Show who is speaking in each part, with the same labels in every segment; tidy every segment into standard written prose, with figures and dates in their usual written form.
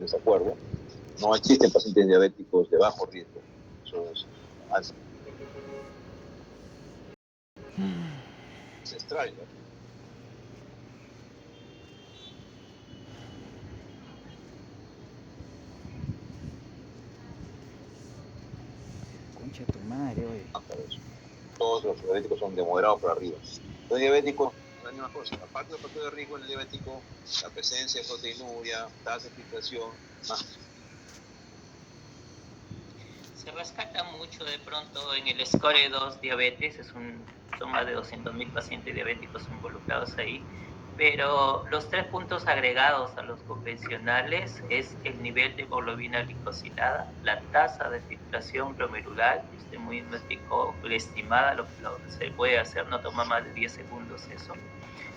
Speaker 1: desacuerdo. No existen pacientes diabéticos de bajo riesgo. Eso es ancestral, ¿no?
Speaker 2: Concha tu madre, oye.
Speaker 1: Todos los diabéticos son de moderado para arriba. Los diabéticos, la misma cosa. Aparte del factor de riesgo en el diabético, la presencia de proteinuria, tasa de filtración, más.
Speaker 3: Se rescata mucho de pronto en el SCORE-2 diabetes, son más de 200.000 pacientes diabéticos involucrados ahí, pero los 3 puntos agregados a los convencionales es el nivel de hemoglobina glicosilada, la tasa de filtración glomerular, que usted mismo explicó, la estimada, lo que se puede hacer, no toma más de 10 segundos eso,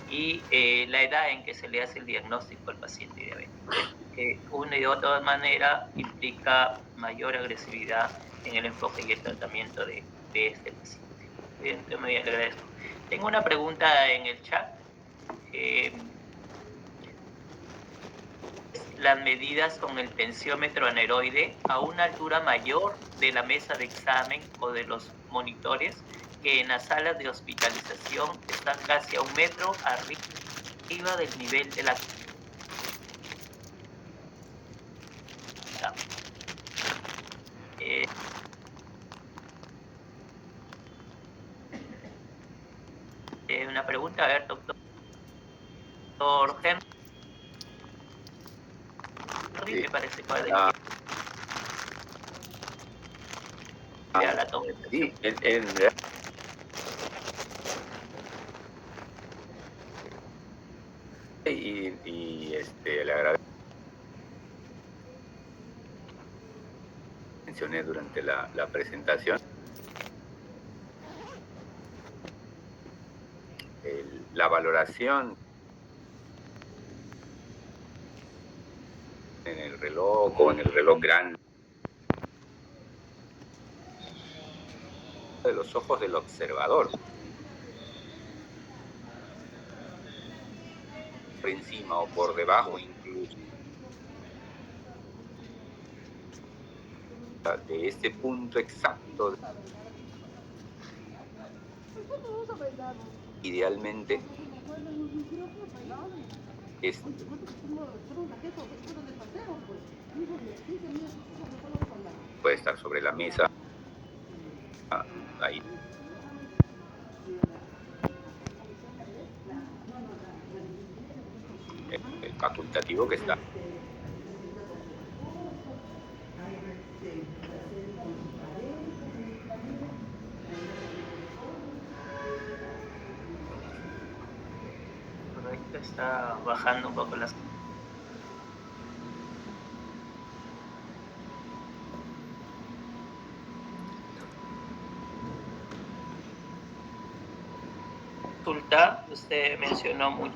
Speaker 3: y la edad en que se le hace el diagnóstico al paciente diabético, que una y de otra manera implica mayor agresividad en el enfoque y el tratamiento de este paciente. Bien, le agradezco. Tengo una pregunta en el chat. Las medidas con el tensiómetro aneroide a una altura mayor de la mesa de examen o de los monitores, que en las salas de hospitalización están casi a 1 metro arriba del nivel de la cama. Una pregunta, a ver, doctor Henry, me parece que la toma de presión.
Speaker 4: Le agradezco. Mencioné durante la presentación. La valoración en el reloj o en el reloj grande de los ojos del observador. Por encima o por debajo incluso de este punto exacto. Idealmente puede estar sobre la mesa ahí. El facultativo que está.
Speaker 3: Correcto, está bajando un poco las... Consulta, usted mencionó mucho.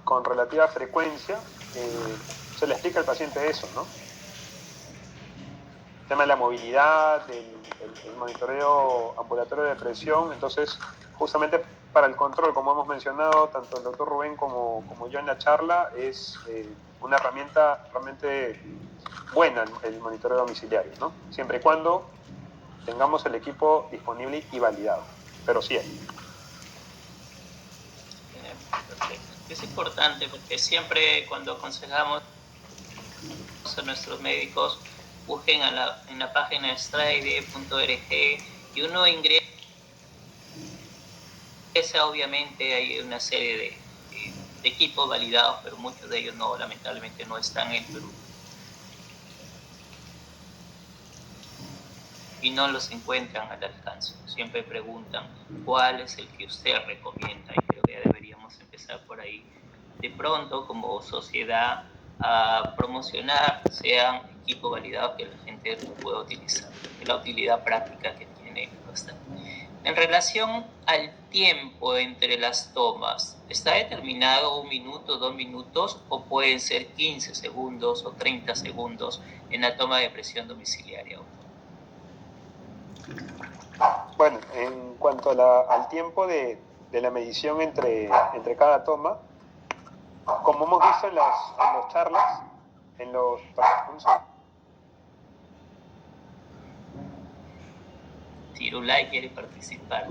Speaker 5: Con relativa frecuencia, se le explica al paciente eso, ¿no? El tema de la movilidad, el monitoreo ambulatorio de presión, entonces, justamente para el control, como hemos mencionado, tanto el doctor Rubén como yo en la charla, es una herramienta realmente buena el monitoreo domiciliario, ¿no? Siempre y cuando tengamos el equipo disponible y validado, pero sí hay.
Speaker 3: Perfecto. Es importante porque siempre cuando aconsejamos a nuestros médicos, busquen en la página stride.org y uno ingresa, obviamente hay una serie de equipos validados, pero muchos de ellos no, lamentablemente no están en Perú. Y no los encuentran al alcance. Siempre preguntan cuál es el que usted recomienda, y creo que ya deberíamos empezar por ahí. De pronto, como sociedad, a promocionar sean equipos validados que la gente pueda utilizar, porque la utilidad práctica que tiene bastante. En relación al tiempo entre las tomas, ¿está determinado 1 minuto, 2 minutos o pueden ser 15 segundos o 30 segundos en la toma de presión domiciliaria?
Speaker 5: Bueno, en cuanto al tiempo de la medición entre cada toma, como hemos visto en las charlas,
Speaker 3: Tirulay quiere participar.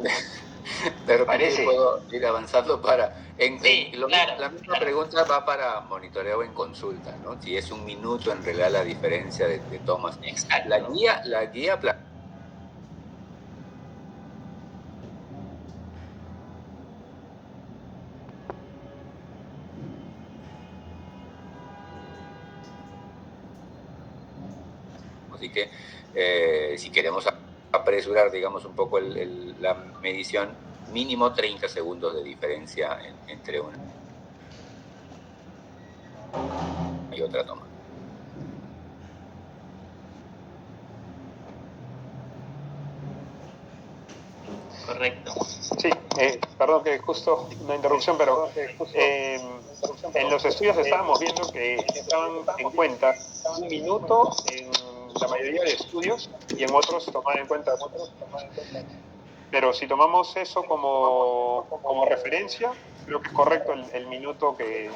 Speaker 4: Pero
Speaker 1: Parece.
Speaker 4: puedo ir avanzando para...
Speaker 3: Sí, claro,
Speaker 4: la misma pregunta va para monitoreo en consulta, ¿no? Si es 1 minuto, en realidad la diferencia de tomas.
Speaker 3: Exacto.
Speaker 4: La guía así que si queremos apresurar, digamos, un poco la medición, mínimo 30 segundos de diferencia entre una y otra toma.
Speaker 3: Correcto.
Speaker 5: Sí, perdón que justo una interrupción, pero en los estudios estábamos viendo que estaban en cuenta 1 minuto en la mayoría de estudios y en otros tomaban en cuenta. Pero si tomamos eso como referencia, creo que es correcto el minuto que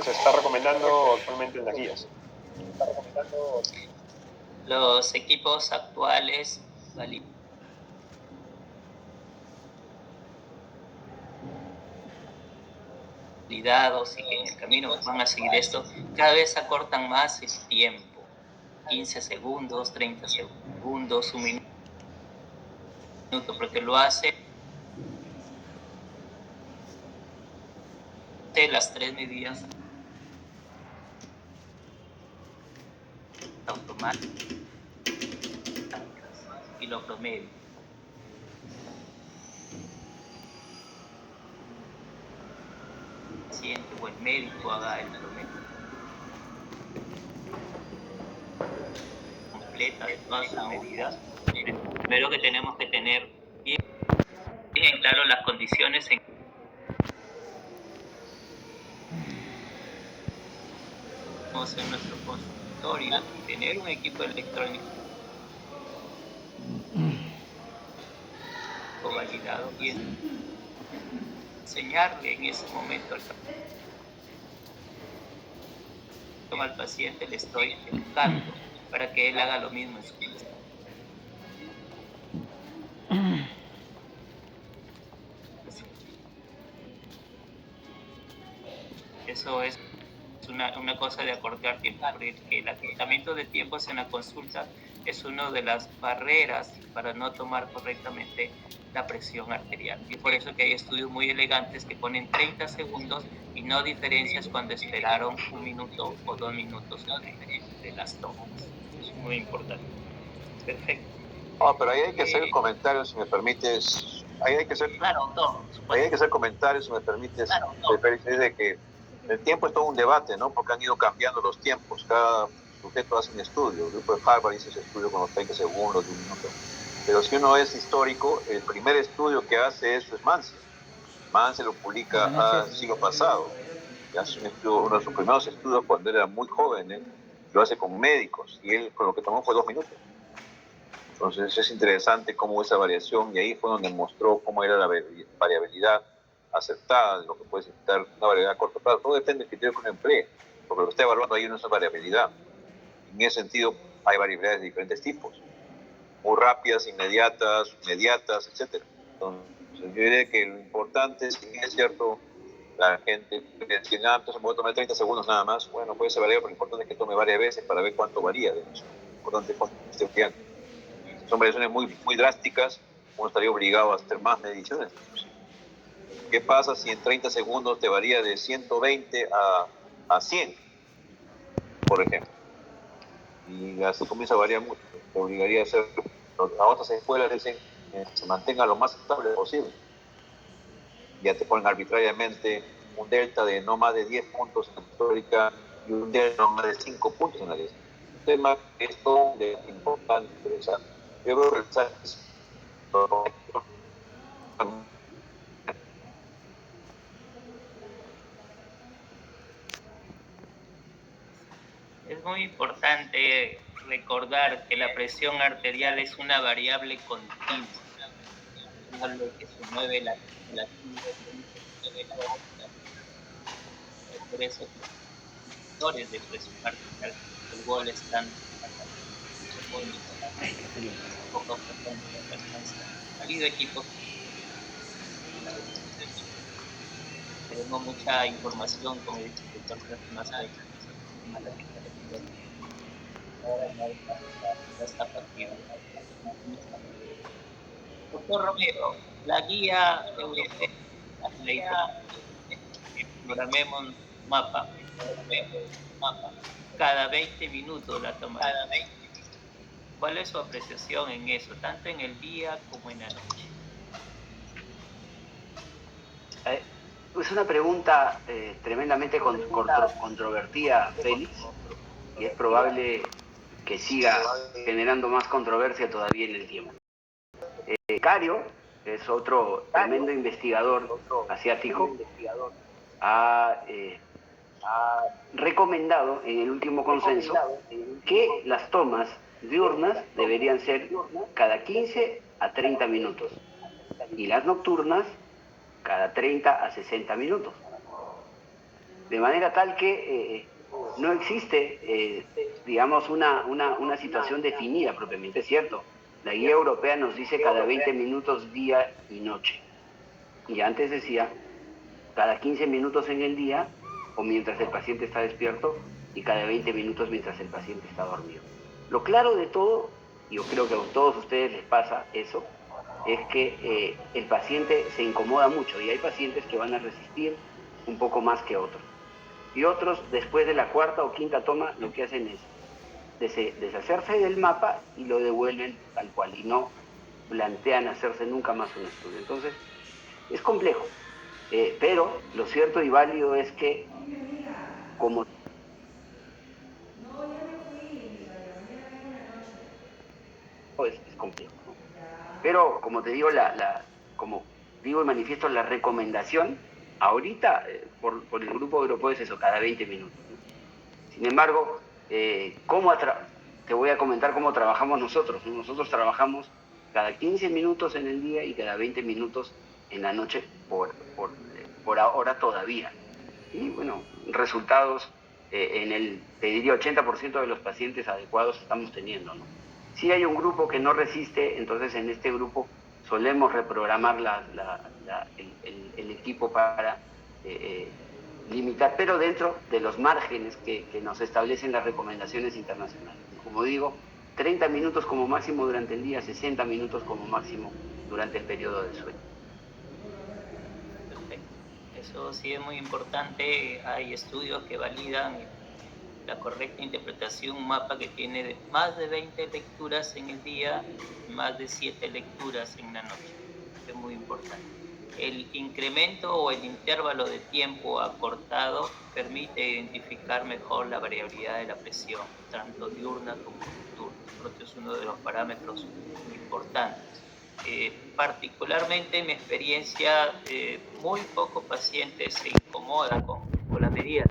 Speaker 5: se está recomendando actualmente en las guías.
Speaker 3: Los equipos actuales validados y que en el camino van a seguir esto, cada vez acortan más el tiempo. 15 segundos, 30 segundos, 1 minuto, porque lo hace las 3 medidas automáticas y lo promedio. El paciente o el médico haga el promedio completa de todas las medidas. Primero que tenemos que tener bien claro las condiciones en en nuestro consultorio, tener un equipo electrónico validado y enseñarle en ese momento al paciente le estoy educando para que él haga lo mismo en su vida. Eso es una cosa de acortar tiempo, porque el acortamiento de tiempos en la consulta es una de las barreras para no tomar correctamente la presión arterial. Y por eso que hay estudios muy elegantes que ponen 30 segundos y no diferencias cuando esperaron 1 minuto o 2 minutos de las tomas. Es muy importante. Perfecto.
Speaker 1: Pero ahí hay que hacer comentarios, si me permites. Ahí hay que hacer,
Speaker 3: claro,
Speaker 1: ahí hay que hacer comentarios, si me permites.
Speaker 3: Claro,
Speaker 1: es de que el tiempo es todo un debate, ¿no? Porque han ido cambiando los tiempos. Cada sujeto hace un estudio. El grupo de Harvard hizo ese estudio con los 30 segundos de 1 minuto. Pero si uno es histórico, el primer estudio que hace eso es Mansell. Mansell lo publica el siglo pasado. Y hace uno de sus primeros estudios cuando era muy joven, lo hace con médicos. Y él con lo que tomó fue 2 minutos. Entonces es interesante cómo esa variación, y ahí fue donde mostró cómo era la variabilidad aceptada de lo que puede significar una variabilidad a corto plazo. Todo depende del criterio que uno emplee, porque lo que está evaluando ahí no es variabilidad. En ese sentido hay variabilidades de diferentes tipos, muy rápidas, inmediatas, etc. Entonces yo diría que lo importante, si es cierto, la gente dice, entonces me voy a tomar 30 segundos nada más. Bueno, puede ser variable, pero lo importante es que tome varias veces para ver cuánto varía de eso. Lo importante es cuánto esté variando. Son variaciones muy drásticas, uno estaría obligado a hacer más mediciones. ¿Qué pasa si en 30 segundos te varía de 120 a 100, por ejemplo? Y así comienza a variar mucho. Te obligaría a hacer, a otras escuelas dicen que se mantenga lo más estable posible. Ya te ponen arbitrariamente un delta de no más de 10 puntos en la histórica y un delta de no más de 5 puntos en la lista. Un tema que es todo importante, interesante. Yo creo que el mensaje es correcto.
Speaker 3: importante recordar que la presión arterial es una variable continua, algo que se mueve la por eso los factores de presión arterial el gol están poco frecuente. Ha habido equipos tenemos mucha información, como he dicho, más esta partida. Doctor Romero, la guía programemos mapa cada 20 minutos la tomamos. ¿Cuál es su apreciación en eso, tanto en el día como en la noche?
Speaker 2: Es una pregunta tremendamente controvertida, Félix, y es probable que siga generando más controversia todavía en el tiempo. Cario, que es otro tremendo investigador asiático, ha recomendado en el último consenso que las tomas diurnas deberían ser cada 15 a 30 minutos y las nocturnas cada 30 a 60 minutos. De manera tal que no existe, digamos, una situación definida propiamente, es cierto. La guía europea nos dice cada 20 minutos día y noche. Y antes decía cada 15 minutos en el día o mientras el paciente está despierto y cada 20 minutos mientras el paciente está dormido. Lo claro de todo, y yo creo que a todos ustedes les pasa eso, es que el paciente se incomoda mucho y hay pacientes que van a resistir un poco más que otros. Y otros, después de la cuarta o quinta toma, lo que hacen es deshacerse del mapa y lo devuelven tal cual y no plantean hacerse nunca más un estudio. Entonces, es complejo, pero lo cierto y válido es que como es complejo, ¿no? Pero como te digo, como digo y manifiesto, la recomendación ahorita por el grupo europeo es eso, cada 20 minutos, ¿no? Sin embargo, te voy a comentar cómo trabajamos nosotros, ¿no? Nosotros trabajamos cada 15 minutos en el día y cada 20 minutos en la noche por ahora todavía. Y bueno, resultados en el, te diría, 80% de los pacientes adecuados estamos teniendo, ¿no? Si hay un grupo que no resiste, entonces en este grupo solemos reprogramar el equipo para limitar, pero dentro de los márgenes que nos establecen las recomendaciones internacionales. Como digo, 30 minutos como máximo durante el día, 60 minutos como máximo durante el periodo de sueño.
Speaker 3: Perfecto. Eso sí es muy importante. Hay estudios que validan la correcta interpretación, un mapa que tiene más de 20 lecturas en el día, más de 7 lecturas en la noche. Es muy importante. El incremento o el intervalo de tiempo acortado permite identificar mejor la variabilidad de la presión, tanto diurna como nocturna. Este es uno de los parámetros importantes. Particularmente en mi experiencia, muy pocos pacientes se incomodan con la medida.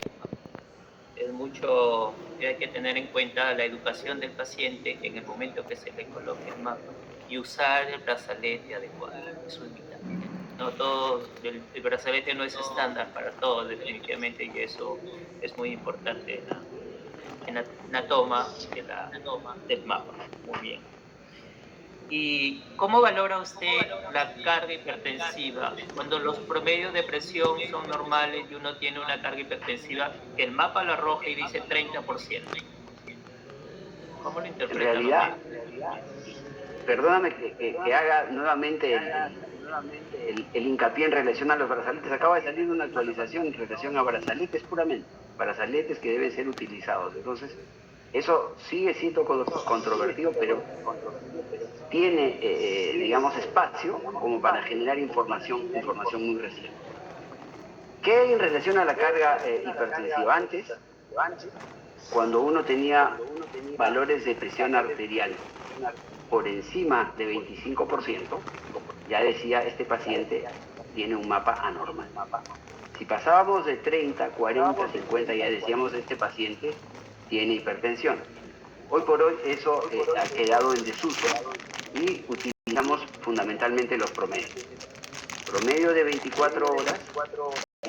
Speaker 3: Es mucho, hay que tener en cuenta la educación del paciente en el momento que se le coloque el mapa y usar el brazalete adecuado. Eso es vital. No todo, el brazalete no es estándar para todos definitivamente, y eso es muy importante en la toma del mapa. Muy bien. ¿Y cómo valora usted la carga hipertensiva? Cuando los promedios de presión son normales y uno tiene una carga hipertensiva, el mapa lo arroja y dice 30%. ¿Cómo lo interpreta?
Speaker 2: En realidad, perdóname que haga nuevamente el hincapié en relación a los brazaletes. Acaba de salir una actualización en relación a brazaletes puramente, brazaletes que deben ser utilizados. Entonces, eso sigue siendo controvertido, pero tiene, digamos, espacio como para generar información muy reciente. ¿Qué hay en relación a la carga hipertensiva? Antes, cuando uno tenía valores de presión arterial por encima de 25%, ya decía, este paciente tiene un mapa anormal. Si pasábamos de 30, 40, 50, ya decíamos, este paciente tiene hipertensión. Hoy por hoy eso ha quedado en desuso y utilizamos fundamentalmente los promedios. Promedio de 24 horas,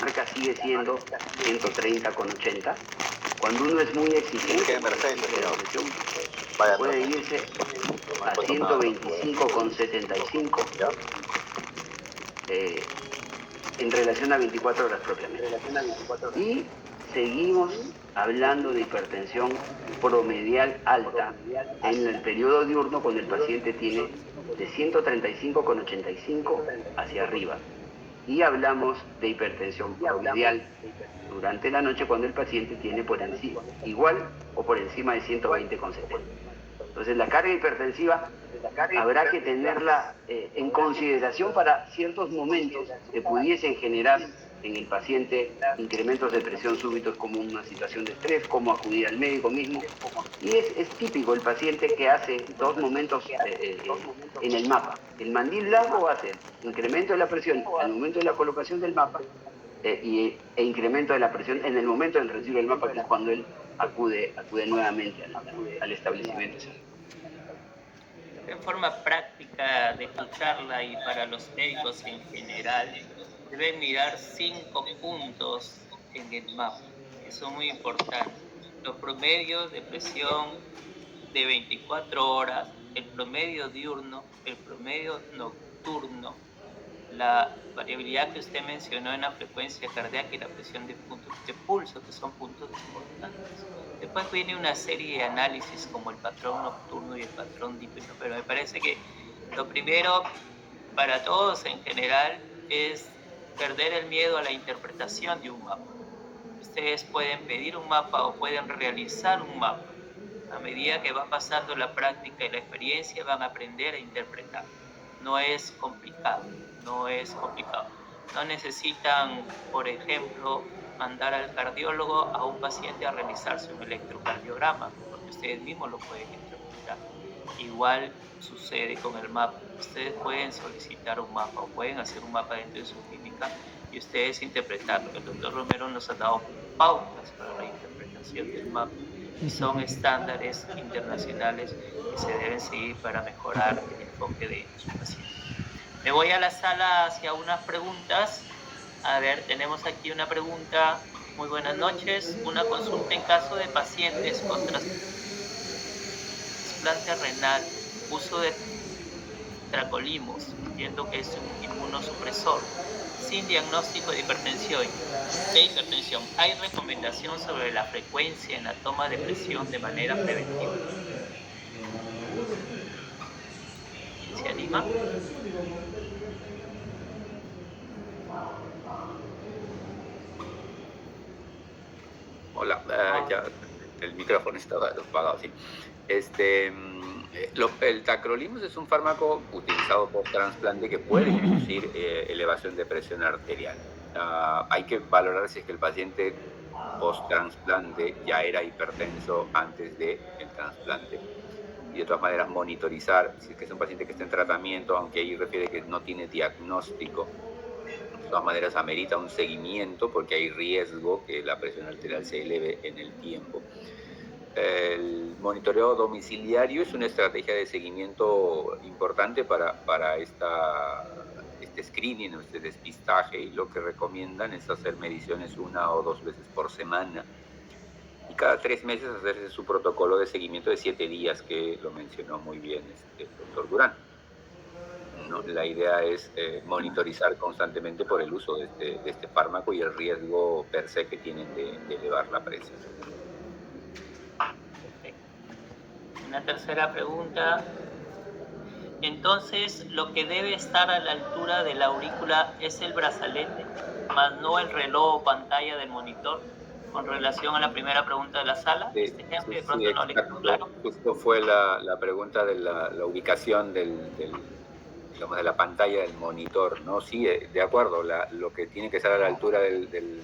Speaker 2: marca sigue siendo 130,80. Cuando uno es muy exigente, puede irse a 125,75 en relación a 24 horas propiamente. Y seguimos hablando de hipertensión promedial alta en el periodo diurno cuando el paciente tiene de 135,85 hacia arriba. Y hablamos de hipertensión promedial durante la noche cuando el paciente tiene por encima, igual o por encima de 120,70. Entonces la carga hipertensiva habrá que tenerla en consideración para ciertos momentos que pudiesen generar en el paciente incrementos de presión súbitos como una situación de estrés, como acudir al médico mismo. Y es típico el paciente que hace dos momentos en el mapa. El mandil largo hace incremento de la presión al momento de la colocación del mapa e incremento de la presión en el momento del retiro del mapa, que es cuando él acude nuevamente al establecimiento.
Speaker 3: En forma práctica de escucharla y para los médicos en general, deben mirar 5 puntos en el mapa, que son muy importantes. Los promedios de presión de 24 horas, el promedio diurno, el promedio nocturno, la variabilidad que usted mencionó en la frecuencia cardíaca y la presión de puntos de pulso, que son puntos importantes. Después viene una serie de análisis como el patrón nocturno y el patrón diurno, pero me parece que lo primero para todos en general es perder el miedo a la interpretación de un mapa. Ustedes pueden pedir un mapa o pueden realizar un mapa. A medida que va pasando la práctica y la experiencia, van a aprender a interpretar. No es complicado, no es complicado. No necesitan, por ejemplo, mandar al cardiólogo a un paciente a realizarse un electrocardiograma, porque ustedes mismos lo pueden interpretar. Igual sucede con el mapa. Ustedes pueden solicitar un mapa o pueden hacer un mapa dentro de su clínica y ustedes interpretarlo. El doctor Romero nos ha dado pautas para la interpretación del mapa y son estándares internacionales que se deben seguir para mejorar el enfoque de su paciente. Me voy a la sala hacia unas preguntas. A ver, tenemos aquí una pregunta. Muy buenas noches. Una consulta en caso de pacientes con trasplante renal, uso de tacrolimus, entiendo que es un inmunosupresor, sin diagnóstico de hipertensión. ¿Hay recomendación sobre la frecuencia en la toma de presión de manera preventiva? ¿Quién se anima?
Speaker 4: Hola, ya el micrófono estaba apagado, sí. El tacrolimus es un fármaco utilizado por trasplante que puede inducir elevación de presión arterial. Hay que valorar si es que el paciente post-trasplante ya era hipertenso antes del trasplante. Y de todas maneras monitorizar si es que es un paciente que está en tratamiento, aunque ahí refiere que no tiene diagnóstico. De todas maneras amerita un seguimiento porque hay riesgo que la presión arterial se eleve en el tiempo. El monitoreo domiciliario es una estrategia de seguimiento importante para este screening, este despistaje, y lo que recomiendan es hacer mediciones 1 o 2 veces por semana y cada 3 meses hacerse su protocolo de seguimiento de 7 días, que lo mencionó muy bien el doctor Durán. ¿No? La idea es monitorizar constantemente por el uso de este fármaco y el riesgo per se que tienen de elevar la presión.
Speaker 3: Una tercera pregunta. Entonces, lo que debe estar a la altura de la aurícula es el brazalete, más no el reloj o pantalla del monitor, con relación a la primera pregunta de la sala.
Speaker 4: Sí,
Speaker 3: este ejemplo
Speaker 4: sí,
Speaker 3: de pronto no le quedó claro.
Speaker 4: Justo fue la pregunta de la ubicación digamos, de la pantalla del monitor, ¿no? Sí, de acuerdo, lo que tiene que estar a la altura de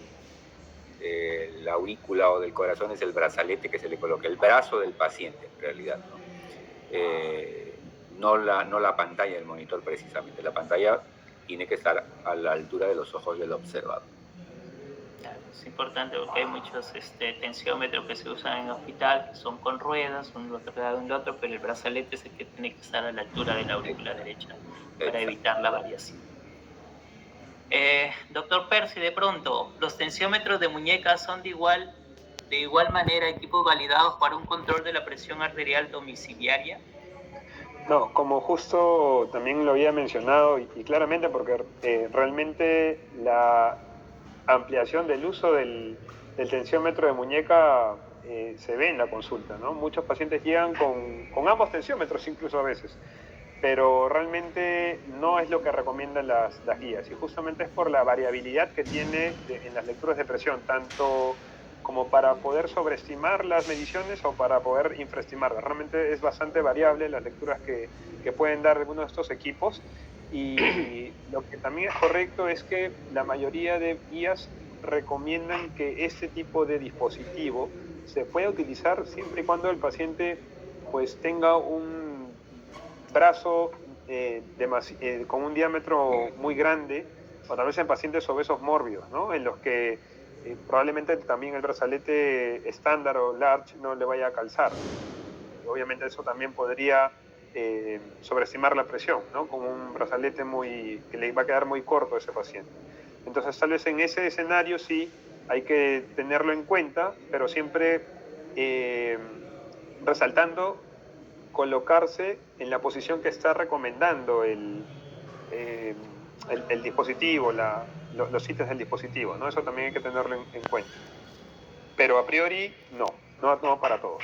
Speaker 4: la aurícula o del corazón es el brazalete que se le coloca, el brazo del paciente en realidad, ¿no? No la pantalla del monitor precisamente. La pantalla tiene que estar a la altura de los ojos del observador.
Speaker 3: Es importante porque hay muchos tensiómetros que se usan en el hospital, que son con ruedas, uno pegado en el otro, pero el brazalete es el que tiene que estar a la altura de la aurícula derecha para evitar la variación. Doctor Percy, de pronto, ¿los tensiómetros de muñeca son de igual manera equipos validados para un control de la presión arterial domiciliaria?
Speaker 5: No, como justo también lo había mencionado y claramente porque realmente la ampliación del uso del tensiómetro de muñeca se ve en la consulta, ¿no? Muchos pacientes llegan con ambos tensiómetros incluso a veces, pero realmente no es lo que recomiendan las guías y justamente es por la variabilidad que tiene en las lecturas de presión, tanto como para poder sobreestimar las mediciones o para poder infraestimarlas. Realmente es bastante variable las lecturas que pueden dar algunos de estos equipos y lo que también es correcto es que la mayoría de guías recomiendan que este tipo de dispositivo se pueda utilizar siempre y cuando el paciente pues tenga un brazo con un diámetro muy grande, o tal vez en pacientes obesos mórbidos, ¿no? En los que probablemente también el brazalete estándar o large no le vaya a calzar. Obviamente eso también podría sobreestimar la presión, ¿no? Con un brazalete que le va a quedar muy corto a ese paciente. Entonces tal vez en ese escenario sí hay que tenerlo en cuenta, pero siempre resaltando colocarse en la posición que está recomendando el dispositivo, los sitios del dispositivo, ¿no? Eso también hay que tenerlo en cuenta. Pero a priori, no para todos.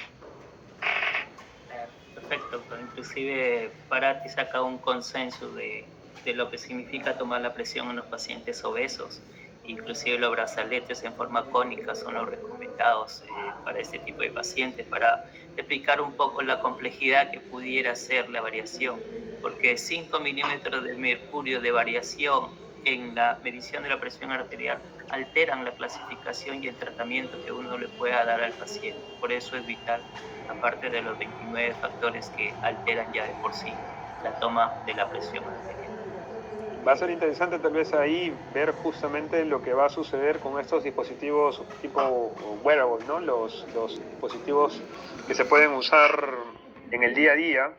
Speaker 3: Perfecto, inclusive Parati saca un consenso de lo que significa tomar la presión en los pacientes obesos. Inclusive los brazaletes en forma cónica son los recomendados para este tipo de pacientes, para explicar un poco la complejidad que pudiera ser la variación, porque 5 milímetros de mercurio de variación en la medición de la presión arterial alteran la clasificación y el tratamiento que uno le pueda dar al paciente. Por eso es vital, aparte de los 29 factores que alteran ya de por sí la toma de la presión arterial.
Speaker 5: Va a ser interesante tal vez ahí ver justamente lo que va a suceder con estos dispositivos tipo wearable, ¿no? Los dispositivos que se pueden usar en el día a día.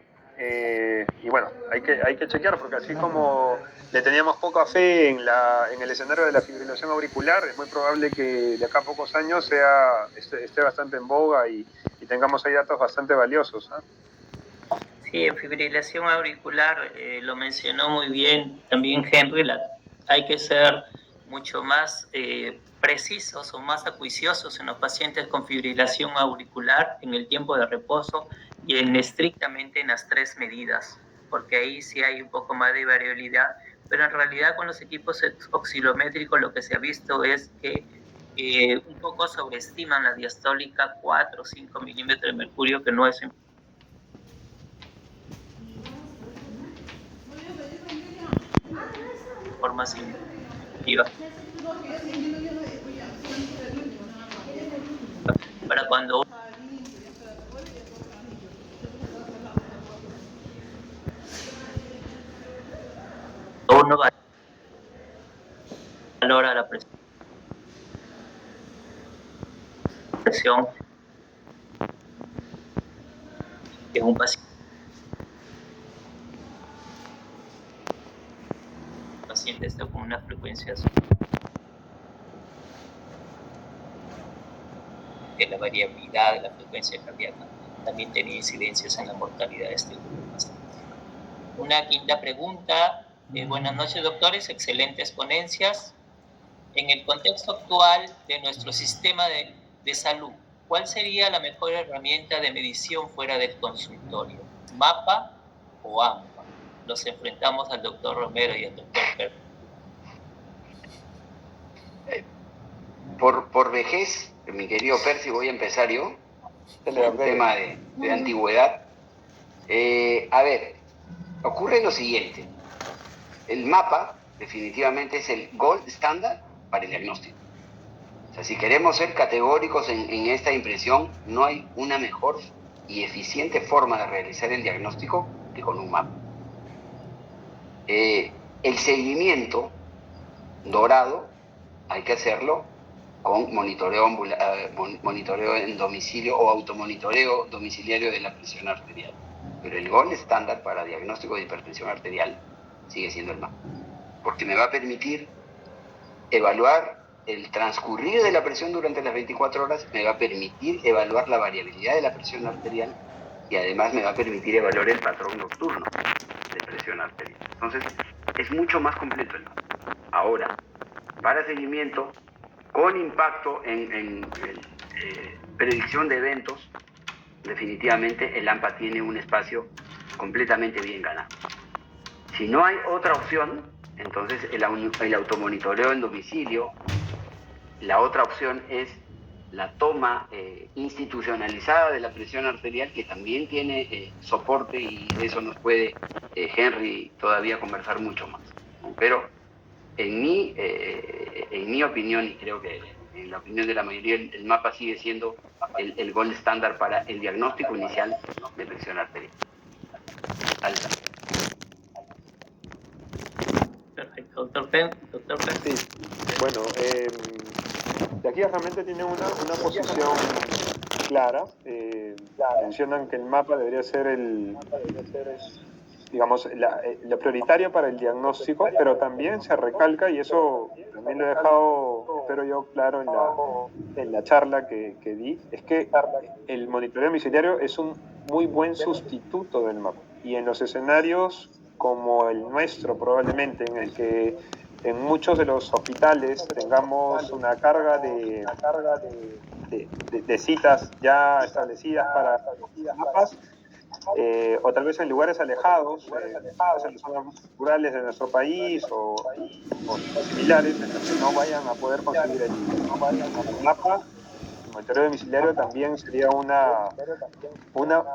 Speaker 5: Y bueno, hay que chequear porque así como le teníamos poca fe en el escenario de la fibrilación auricular, es muy probable que de acá a pocos años esté bastante en boga y tengamos ahí datos bastante valiosos, ¿eh?
Speaker 3: Sí, en fibrilación auricular lo mencionó muy bien también Henry, hay que ser mucho más precisos o más acuiciosos en los pacientes con fibrilación auricular en el tiempo de reposo y estrictamente en las 3 medidas, porque ahí sí hay un poco más de variabilidad, pero en realidad con los equipos oscilométricos lo que se ha visto es que un poco sobreestiman la diastólica 4 o 5 milímetros de mercurio, que no es forma significativa. Para cuando uno valora la presión en un paciente está con una frecuencia que la variabilidad de la frecuencia cardíaca también tiene incidencias en la mortalidad de este grupo. Una quinta pregunta. Buenas noches, doctores, excelentes ponencias. En el contexto actual de nuestro sistema de salud, ¿cuál sería la mejor herramienta de medición fuera del consultorio? ¿MAPA o AMPA? Los enfrentamos al doctor Romero y al doctor Perry.
Speaker 2: Por vejez, mi querido Percy, voy a empezar yo, el tema de antigüedad. A ver, ocurre lo siguiente. El MAPA definitivamente es el gold standard para el diagnóstico. O sea, si queremos ser categóricos en esta impresión, no hay una mejor y eficiente forma de realizar el diagnóstico que con un MAPA. El seguimiento dorado hay que hacerlo con monitoreo en domicilio o automonitoreo domiciliario de la presión arterial. Pero el gold estándar para diagnóstico de hipertensión arterial sigue siendo el MAPA, porque me va a permitir evaluar el transcurrir de la presión durante las 24 horas, me va a permitir evaluar la variabilidad de la presión arterial y además me va a permitir evaluar el patrón nocturno de presión arterial. Entonces, es mucho más completo el MAPA. Ahora, para seguimiento, con impacto en predicción de eventos, definitivamente el AMPA tiene un espacio completamente bien ganado. Si no hay otra opción, entonces el automonitoreo en domicilio, la otra opción es la toma institucionalizada de la presión arterial, que también tiene soporte, y de eso nos puede Henry todavía conversar mucho más. Pero en mi opinión, y creo que en la opinión de la mayoría, el MAPA sigue siendo el gold estándar para el diagnóstico inicial de presión arterial alta.
Speaker 3: Perfecto. Doctor Pen.
Speaker 5: Sí, bueno, de aquí realmente tienen una posición clara. Mencionan que el MAPA debería ser digamos, lo prioritario para el diagnóstico, pero también se recalca, y eso también lo he dejado, espero yo, claro en la charla que di, es que el monitoreo domiciliario es un muy buen sustituto del MAPA. Y en los escenarios como el nuestro, probablemente, en el que en muchos de los hospitales tengamos una carga de citas ya establecidas para mapas, o tal vez en lugares alejados, en las zonas rurales de nuestro país o similares, en los que no vayan a poder conseguir el mapa. El monitoreo domiciliario también sería una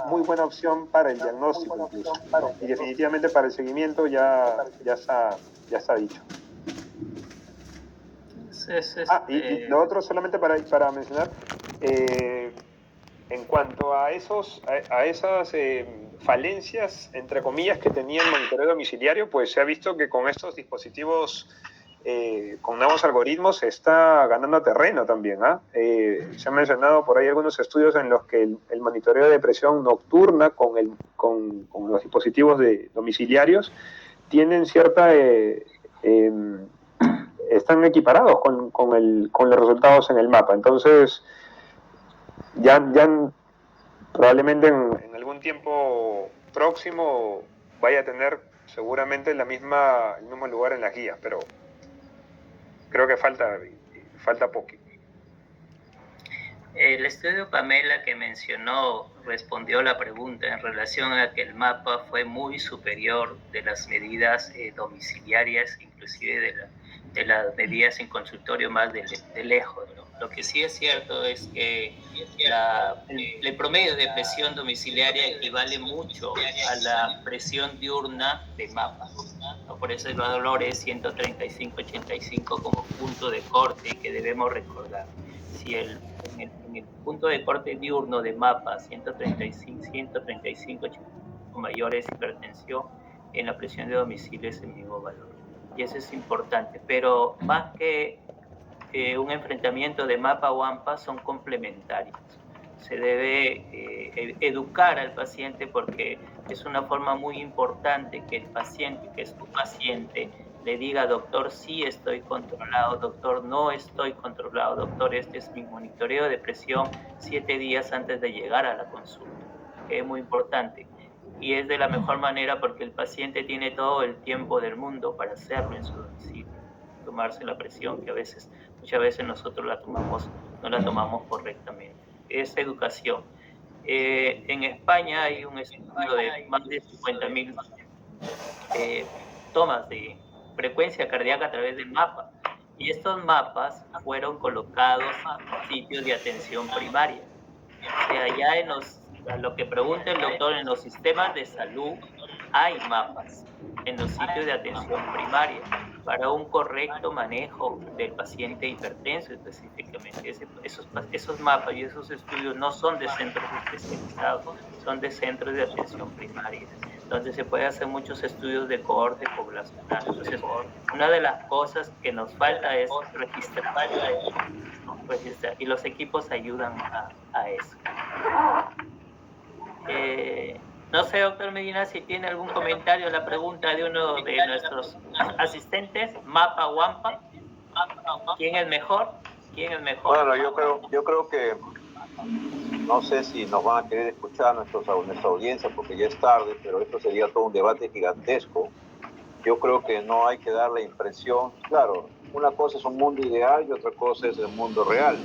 Speaker 5: muy buena opción para el diagnóstico incluso, y definitivamente para el seguimiento ya está dicho. Y lo otro, solamente para mencionar, en cuanto a esas falencias, entre comillas, que tenía el monitoreo domiciliario, pues se ha visto que con estos dispositivos, con nuevos algoritmos, se está ganando terreno también. Se han mencionado por ahí algunos estudios en los que el monitoreo de presión nocturna con los dispositivos domiciliarios tienen cierta... están equiparados con los resultados en el MAPA. Entonces, ya probablemente en algún tiempo próximo vaya a tener seguramente el mismo lugar en las guías, pero creo que falta poco.
Speaker 3: El estudio Pamela que mencionó respondió la pregunta en relación a que el MAPA fue muy superior de las medidas domiciliarias, inclusive de las medidas en consultorio más de lejos, ¿no? Lo que sí es cierto es que el promedio de presión domiciliaria equivale mucho a la presión diurna de MAPA, ¿no? Por eso el valor es 135-85 como punto de corte que debemos recordar. Si en el punto de corte diurno de MAPA 135, mayor es hipertensión, en la presión de domicilio es el mismo valor. Y eso es importante, pero más que un enfrentamiento de MAPA o AMPA, son complementarios. Se debe educar al paciente, porque es una forma muy importante que el paciente, que es tu paciente, le diga: doctor, sí estoy controlado, doctor, no estoy controlado, doctor, este es mi monitoreo de presión 7 días antes de llegar a la consulta, que es muy importante. Y es de la mejor manera porque el paciente tiene todo el tiempo del mundo para hacerlo en su domicilio, tomarse la presión, que muchas veces nosotros no la tomamos correctamente. Es educación. En España hay un estudio de más de 50.000 tomas de frecuencia cardíaca a través del MAPA, y estos mapas fueron colocados en sitios de atención primaria. O sea, ya a lo que pregunta el doctor, en los sistemas de salud hay mapas en los sitios de atención primaria para un correcto manejo del paciente hipertenso específicamente. Esos mapas y esos estudios no son de centros especializados, son de centros de atención primaria, donde se puede hacer muchos estudios de cohorte poblacional. Entonces, una de las cosas que nos falta es registrar, ¿no? pues, y los equipos ayudan a eso. No sé, doctor Medina, si tiene algún comentario a la pregunta de uno de nuestros asistentes, Mapa Wampa. ¿Quién es mejor? ¿Quién es mejor?
Speaker 1: Bueno, yo creo que no sé si nos van a querer escuchar nuestra audiencia porque ya es tarde, pero esto sería todo un debate gigantesco. Yo creo que no hay que dar la impresión, claro, una cosa es un mundo ideal y otra cosa es el mundo real.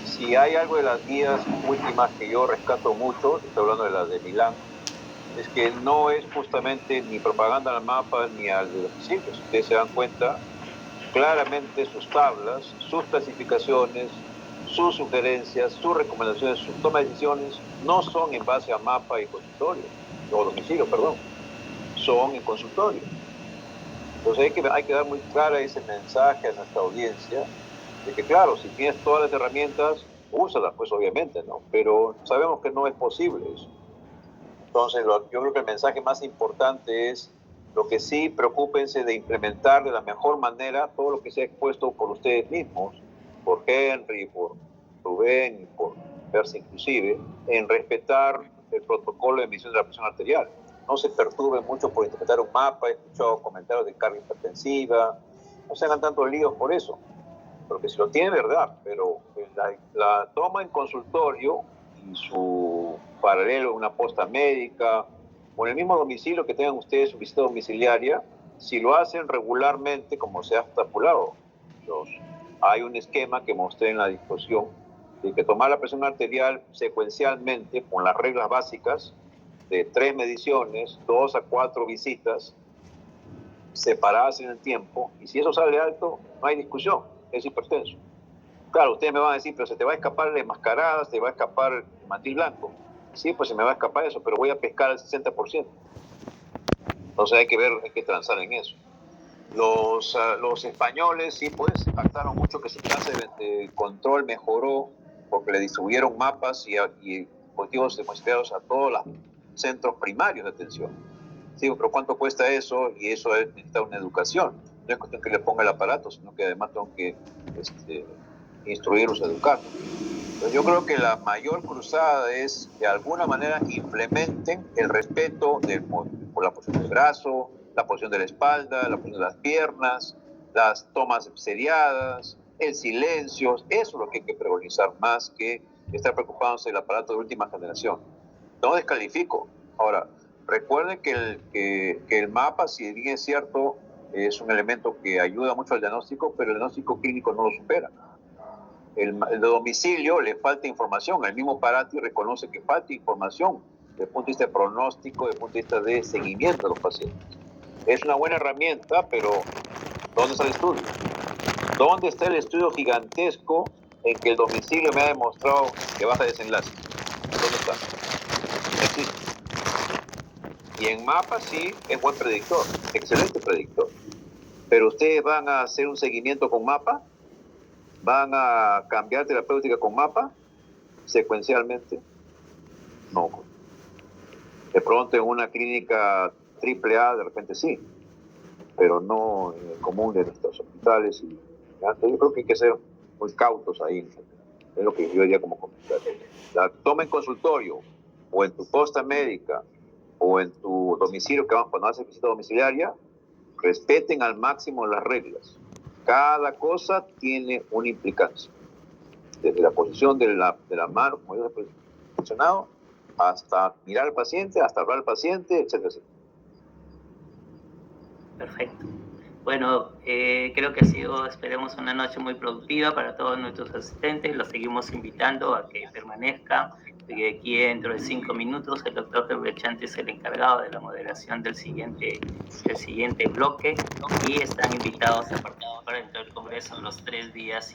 Speaker 1: Si hay algo de las guías últimas que yo rescato mucho, estoy hablando de las de Milán, es que no es justamente ni propaganda al mapa ni al de domicilio. Si ustedes se dan cuenta, claramente sus tablas, sus clasificaciones, sus sugerencias, sus recomendaciones, sus toma de decisiones no son en base a mapa y consultorio, o domicilio, perdón, son en consultorio. Entonces hay que dar muy clara ese mensaje a nuestra audiencia de que claro, si tienes todas las herramientas, úsalas pues obviamente, ¿no? Pero sabemos que no es posible eso. Entonces yo creo que el mensaje más importante es lo que sí, preocúpense de implementar de la mejor manera todo lo que se ha expuesto por ustedes mismos, por Henry, por Rubén y por Percy inclusive, en respetar el protocolo de medición de la presión arterial. No se perturben mucho por interpretar un mapa, he escuchado comentarios de carga hipertensiva, no se hagan tantos líos por eso, porque si lo tiene, verdad, pero la toma en consultorio y su paralelo, una posta médica, o en el mismo domicilio que tengan ustedes su visita domiciliaria, si lo hacen regularmente, como se ha estipulado, hay un esquema que mostré en la discusión, de que tomar la presión arterial secuencialmente, con las reglas básicas, de 3 mediciones, 2 a 4 visitas, separadas en el tiempo, y si eso sale alto, no hay discusión, es hipertenso. Claro, ustedes me van a decir, pero se te va a escapar la enmascarada, se te va a escapar el mantil blanco. Sí, pues se me va a escapar eso, pero voy a pescar al 60%. Entonces hay que ver, hay que transar en eso. Los españoles sí, pues, jactaron mucho que su tasa de control mejoró porque le distribuyeron mapas y dispositivos demostrados a todos los centros primarios de atención. Sí, pero ¿cuánto cuesta eso? Y eso necesita una educación. No es cuestión que le ponga el aparato, sino que además tengo que instruirlos, educarlos. Entonces yo creo que la mayor cruzada es, de alguna manera, implementen el respeto por la posición del brazo, la posición de la espalda, la posición de las piernas, las tomas seriadas, el silencio. Eso es lo que hay que pregonizar más que estar preocupándose del aparato de última generación. No descalifico. Ahora, recuerden que el mapa, si bien es cierto, es un elemento que ayuda mucho al diagnóstico, pero el diagnóstico clínico no lo supera. El domicilio le falta información. El mismo Parati reconoce que falta información desde el punto de vista de pronóstico, desde el punto de vista de seguimiento de los pacientes. Es una buena herramienta, pero ¿dónde está el estudio? ¿Dónde está el estudio gigantesco en que el domicilio me ha demostrado que baja desenlace? ¿Dónde está? No existe. Y en mapa sí es buen predictor, excelente predictor. Pero ustedes van a hacer un seguimiento con mapa, van a cambiar terapéutica con mapa secuencialmente. No. De pronto en una clínica AAA de repente sí, pero no en el común de nuestros hospitales. Yo creo que hay que ser muy cautos ahí. Es lo que yo diría como comentario. La toma en consultorio o en tu posta médica o en tu domicilio, que cuando haces visita domiciliaria, respeten al máximo las reglas. Cada cosa tiene una implicancia. Desde la posición de la mano, como yo he mencionado, hasta mirar al paciente, hasta hablar al paciente, etcétera, etcétera.
Speaker 3: Perfecto. Bueno, creo que ha sido, esperemos, una noche muy productiva para todos nuestros asistentes. Los seguimos invitando a que permanezcan. Aquí dentro de 5 minutos el doctor Henry Echante es el encargado de la moderación del siguiente bloque y están invitados a participar dentro del Congreso los 3 días